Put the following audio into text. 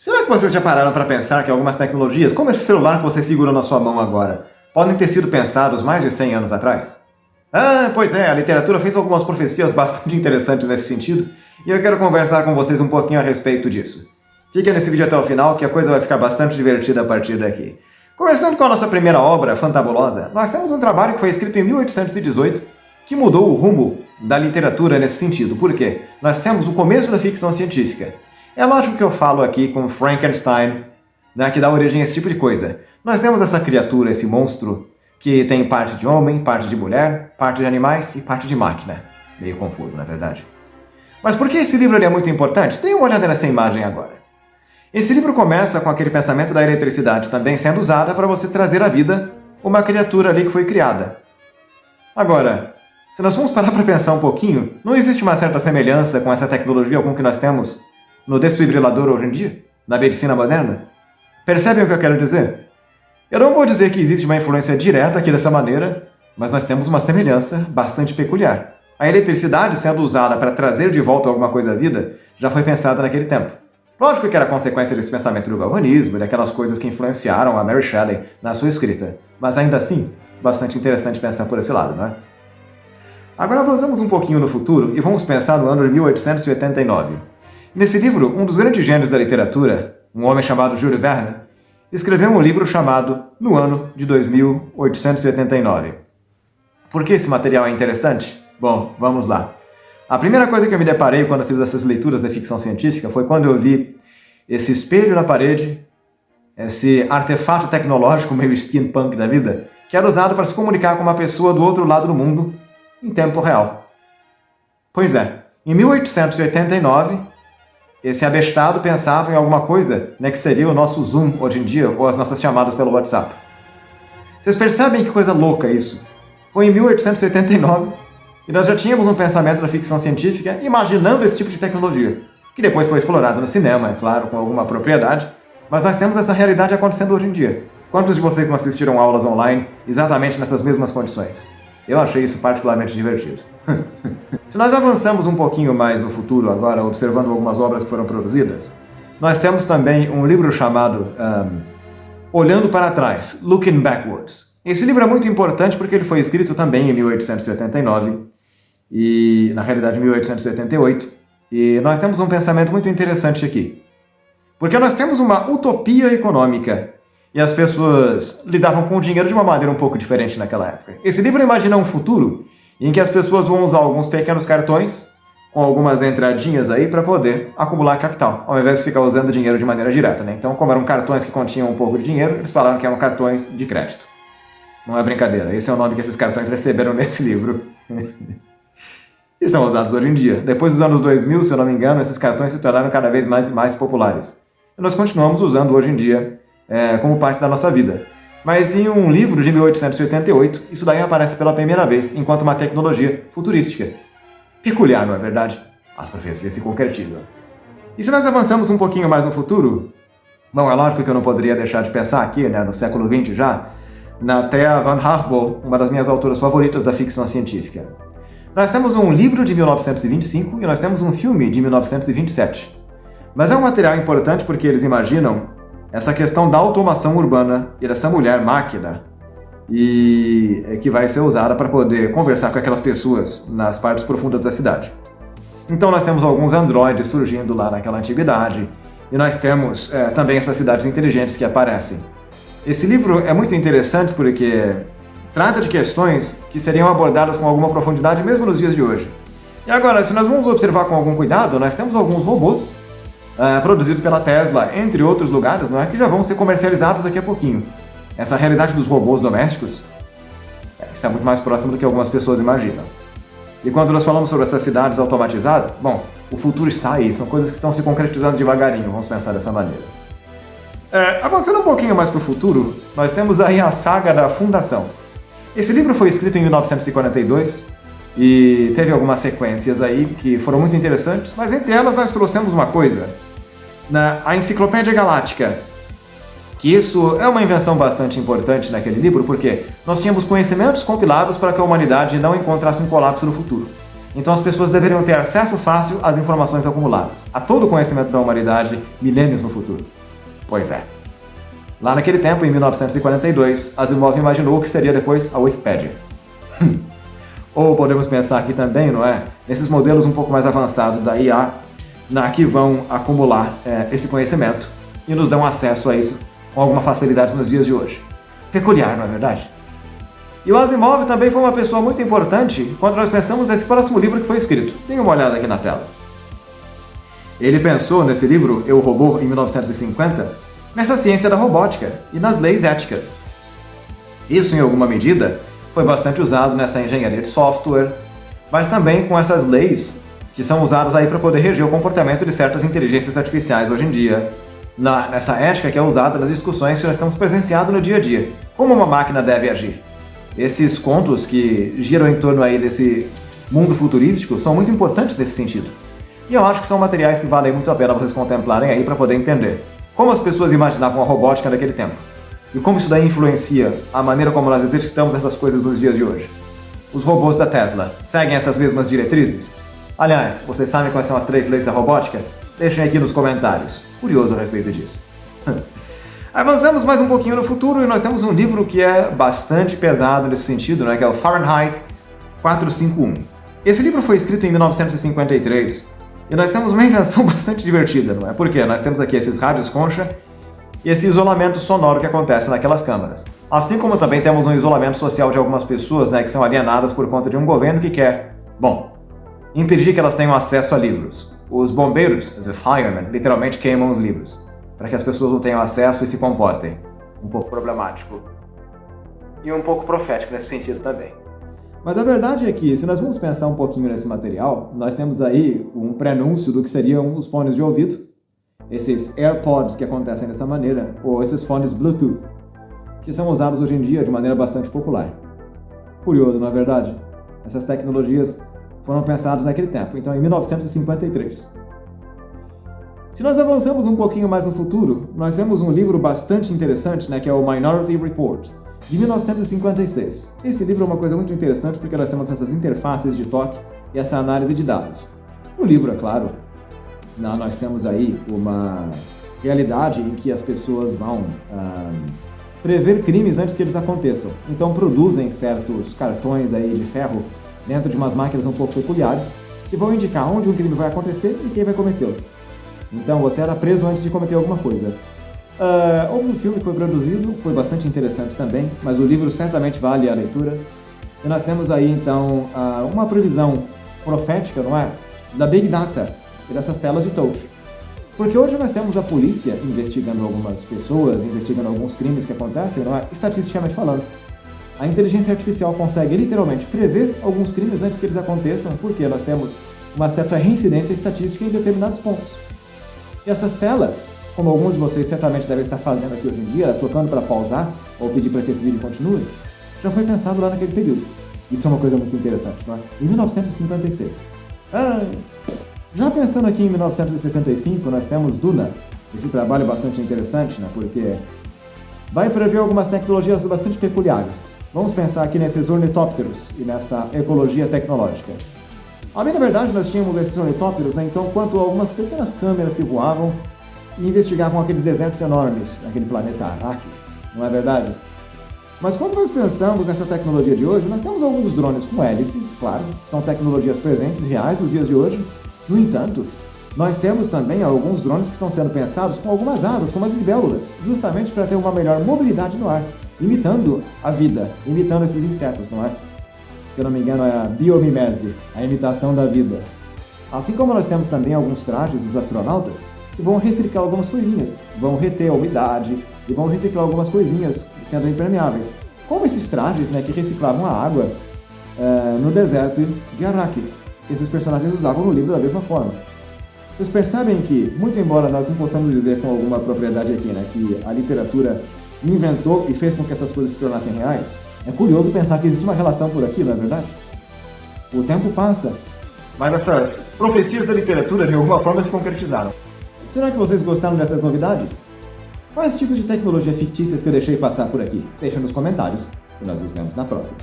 Será que vocês já pararam para pensar que algumas tecnologias, como esse celular que você segura na sua mão agora, podem ter sido pensados mais de 100 anos atrás? Pois é, a literatura fez algumas profecias bastante interessantes nesse sentido, e eu quero conversar com vocês um pouquinho a respeito disso. Fiquem nesse vídeo até o final, que a coisa vai ficar bastante divertida a partir daqui. Começando com a nossa primeira obra, Fantabulosa, nós temos um trabalho que foi escrito em 1818, que mudou o rumo da literatura nesse sentido. Por quê? Nós temos o começo da ficção científica. É lógico que eu falo aqui com Frankenstein, né, que dá origem a esse tipo de coisa. Nós temos essa criatura, esse monstro, que tem parte de homem, parte de mulher, parte de animais e parte de máquina. Meio confuso, na verdade. Mas por que esse livro é muito importante? Dê uma olhada nessa imagem agora. Esse livro começa com aquele pensamento da eletricidade também sendo usada para você trazer à vida uma criatura ali que foi criada. Agora, se nós formos parar para pensar um pouquinho, não existe uma certa semelhança com essa tecnologia com que nós temos no desfibrilador hoje em dia, na medicina moderna? Percebem o que eu quero dizer? Eu não vou dizer que existe uma influência direta aqui dessa maneira, mas nós temos uma semelhança bastante peculiar. A eletricidade sendo usada para trazer de volta alguma coisa à vida já foi pensada naquele tempo. Lógico que era consequência desse pensamento do galvanismo e daquelas coisas que influenciaram a Mary Shelley na sua escrita, mas ainda assim, bastante interessante pensar por esse lado, não é? Agora avançamos um pouquinho no futuro e vamos pensar no ano de 1889. Nesse livro, um dos grandes gênios da literatura, um homem chamado Jules Verne, escreveu um livro chamado No Ano de 2889. Por que esse material é interessante? Bom, vamos lá. A primeira coisa que eu me deparei quando fiz essas leituras da ficção científica foi quando eu vi esse espelho na parede, esse artefato tecnológico meio steampunk da vida, que era usado para se comunicar com uma pessoa do outro lado do mundo em tempo real. Pois é, em 1889, esse abestado pensava em alguma coisa, né, que seria o nosso Zoom hoje em dia, ou as nossas chamadas pelo WhatsApp. Vocês percebem que coisa louca isso? Foi em 1889 e nós já tínhamos um pensamento da ficção científica imaginando esse tipo de tecnologia, que depois foi explorado no cinema, é claro, com alguma propriedade, mas nós temos essa realidade acontecendo hoje em dia. Quantos de vocês não assistiram aulas online exatamente nessas mesmas condições? Eu achei isso particularmente divertido. Se nós avançamos um pouquinho mais no futuro agora, observando algumas obras que foram produzidas, nós temos também um livro chamado Olhando para Trás, Looking Backwards. Esse livro é muito importante porque ele foi escrito também em 1889 e, na realidade, em 1888, e nós temos um pensamento muito interessante aqui. Porque nós temos uma utopia econômica e as pessoas lidavam com o dinheiro de uma maneira um pouco diferente naquela época. Esse livro imagina um futuro em que as pessoas vão usar alguns pequenos cartões com algumas entradinhas aí para poder acumular capital, ao invés de ficar usando dinheiro de maneira direta, né? Então, como eram cartões que continham um pouco de dinheiro, eles falaram que eram cartões de crédito. Não é brincadeira, esse é o nome que esses cartões receberam nesse livro. E são usados hoje em dia. Depois dos anos 2000, se eu não me engano, esses cartões se tornaram cada vez mais e mais populares. E nós continuamos usando hoje em dia como parte da nossa vida. Mas em um livro de 1888, isso daí aparece pela primeira vez enquanto uma tecnologia futurística. Peculiar, não é verdade? As profecias se concretizam. E se nós avançamos um pouquinho mais no futuro? Bom, é lógico que eu não poderia deixar de pensar aqui, né, no século XX já, na Thea van Harbol, uma das minhas autoras favoritas da ficção científica. Nós temos um livro de 1925 e nós temos um filme de 1927. Mas é um material importante porque eles imaginam essa questão da automação urbana e dessa mulher-máquina e que vai ser usada para poder conversar com aquelas pessoas nas partes profundas da cidade. Então nós temos alguns androides surgindo lá naquela antiguidade e nós temos também essas cidades inteligentes que aparecem. Esse livro é muito interessante porque trata de questões que seriam abordadas com alguma profundidade mesmo nos dias de hoje. E agora, se nós vamos observar com algum cuidado, nós temos alguns robôs produzido pela Tesla, entre outros lugares, não é, que já vão ser comercializados daqui a pouquinho. Essa realidade dos robôs domésticos está muito mais próxima do que algumas pessoas imaginam. E quando nós falamos sobre essas cidades automatizadas, bom, o futuro está aí, são coisas que estão se concretizando devagarinho, vamos pensar dessa maneira. Avançando um pouquinho mais para o futuro, nós temos aí a saga da Fundação. Esse livro foi escrito em 1942 e teve algumas sequências aí que foram muito interessantes, mas entre elas nós trouxemos uma coisa, a Enciclopédia Galáctica, que isso é uma invenção bastante importante naquele livro, porque nós tínhamos conhecimentos compilados para que a humanidade não encontrasse um colapso no futuro. Então as pessoas deveriam ter acesso fácil às informações acumuladas, a todo o conhecimento da humanidade, milênios no futuro. Pois é. Lá naquele tempo, em 1942, Asimov imaginou o que seria depois a Wikipédia. Ou podemos pensar aqui também, não é? Nesses modelos um pouco mais avançados da IA, que vão acumular esse conhecimento e nos dão acesso a isso com alguma facilidade nos dias de hoje. Peculiar, não é verdade? E o Asimov também foi uma pessoa muito importante quando nós pensamos nesse próximo livro que foi escrito. Deem uma olhada aqui na tela. Ele pensou nesse livro, Eu, Robô, em 1950, nessa ciência da robótica e nas leis éticas. Isso, em alguma medida, foi bastante usado nessa engenharia de software, mas também com essas leis que são usadas aí para poder reger o comportamento de certas inteligências artificiais hoje em dia, nessa ética que é usada nas discussões que nós estamos presenciando no dia a dia. Como uma máquina deve agir? Esses contos que giram em torno aí desse mundo futurístico são muito importantes nesse sentido. E eu acho que são materiais que valem muito a pena vocês contemplarem aí para poder entender como as pessoas imaginavam a robótica naquele tempo. E como isso daí influencia a maneira como nós exercitamos essas coisas nos dias de hoje. Os robôs da Tesla seguem essas mesmas diretrizes? Aliás, vocês sabem quais são as 3 leis da robótica? Deixem aqui nos comentários. Curioso a respeito disso. Avançamos mais um pouquinho no futuro e nós temos um livro que é bastante pesado nesse sentido, né, que é o Fahrenheit 451. Esse livro foi escrito em 1953 e nós temos uma invenção bastante divertida, não é? Porque nós temos aqui esses rádios concha e esse isolamento sonoro que acontece naquelas câmaras. Assim como também temos um isolamento social de algumas pessoas, né, que são alienadas por conta de um governo que quer, impedir que elas tenham acesso a livros. Os bombeiros, the firemen, literalmente queimam os livros, para que as pessoas não tenham acesso e se comportem. Um pouco problemático. E um pouco profético nesse sentido também. Mas a verdade é que, se nós vamos pensar um pouquinho nesse material, nós temos aí um prenúncio do que seriam os fones de ouvido, esses AirPods que acontecem dessa maneira, ou esses fones Bluetooth, que são usados hoje em dia de maneira bastante popular. Curioso, não é verdade? Essas tecnologias foram pensadas naquele tempo, então em 1953. Se nós avançamos um pouquinho mais no futuro, nós temos um livro bastante interessante, né, que é o Minority Report, de 1956. Esse livro é uma coisa muito interessante porque nós temos essas interfaces de toque e essa análise de dados. No livro, é claro, nós temos aí uma realidade em que as pessoas vão prever crimes antes que eles aconteçam. Então produzem certos cartões aí de ferro dentro de umas máquinas um pouco peculiares que vão indicar onde um crime vai acontecer e quem vai cometê-lo. Então você era preso antes de cometer alguma coisa. Houve um filme que foi produzido, foi bastante interessante também, mas o livro certamente vale a leitura. E nós temos aí então uma previsão profética, não é? Da Big Data e dessas telas de touch. Porque hoje nós temos a polícia investigando algumas pessoas, investigando alguns crimes que acontecem, não é? Estatisticamente falando. A inteligência artificial consegue literalmente prever alguns crimes antes que eles aconteçam, porque nós temos uma certa reincidência estatística em determinados pontos. E essas telas, como alguns de vocês certamente devem estar fazendo aqui hoje em dia, tocando para pausar ou pedir para que esse vídeo continue, já foi pensado lá naquele período. Isso é uma coisa muito interessante, não é? Em 1956. Já pensando aqui em 1965, nós temos Duna, esse trabalho bastante interessante, né? Porque vai prever algumas tecnologias bastante peculiares. Vamos pensar aqui nesses ornitópteros e nessa ecologia tecnológica. A bem, na verdade, nós tínhamos esses ornitópteros, né, então, quanto a algumas pequenas câmeras que voavam e investigavam aqueles desertos enormes naquele planeta Arrakis, não é verdade? Mas quando nós pensamos nessa tecnologia de hoje, nós temos alguns drones com hélices, claro, são tecnologias presentes, reais dos dias de hoje. No entanto, nós temos também alguns drones que estão sendo pensados com algumas asas, como as libélulas, justamente para ter uma melhor mobilidade no ar, imitando a vida, imitando esses insetos, não é? Se eu não me engano, é a biomimese, a imitação da vida. Assim como nós temos também alguns trajes dos astronautas que vão reciclar algumas coisinhas, vão reter a umidade e vão reciclar algumas coisinhas sendo impermeáveis. Como esses trajes, né, que reciclavam a água no deserto de Arrakis, que esses personagens usavam no livro da mesma forma. Vocês percebem que, muito embora nós não possamos dizer com alguma propriedade aqui, né, que a literatura inventou e fez com que essas coisas se tornassem reais, é curioso pensar que existe uma relação por aqui, não é verdade? O tempo passa, mas essas profecias da literatura de alguma forma se concretizaram. Será que vocês gostaram dessas novidades? Quais tipos de tecnologia fictícias que eu deixei passar por aqui? Deixa nos comentários e nós nos vemos na próxima.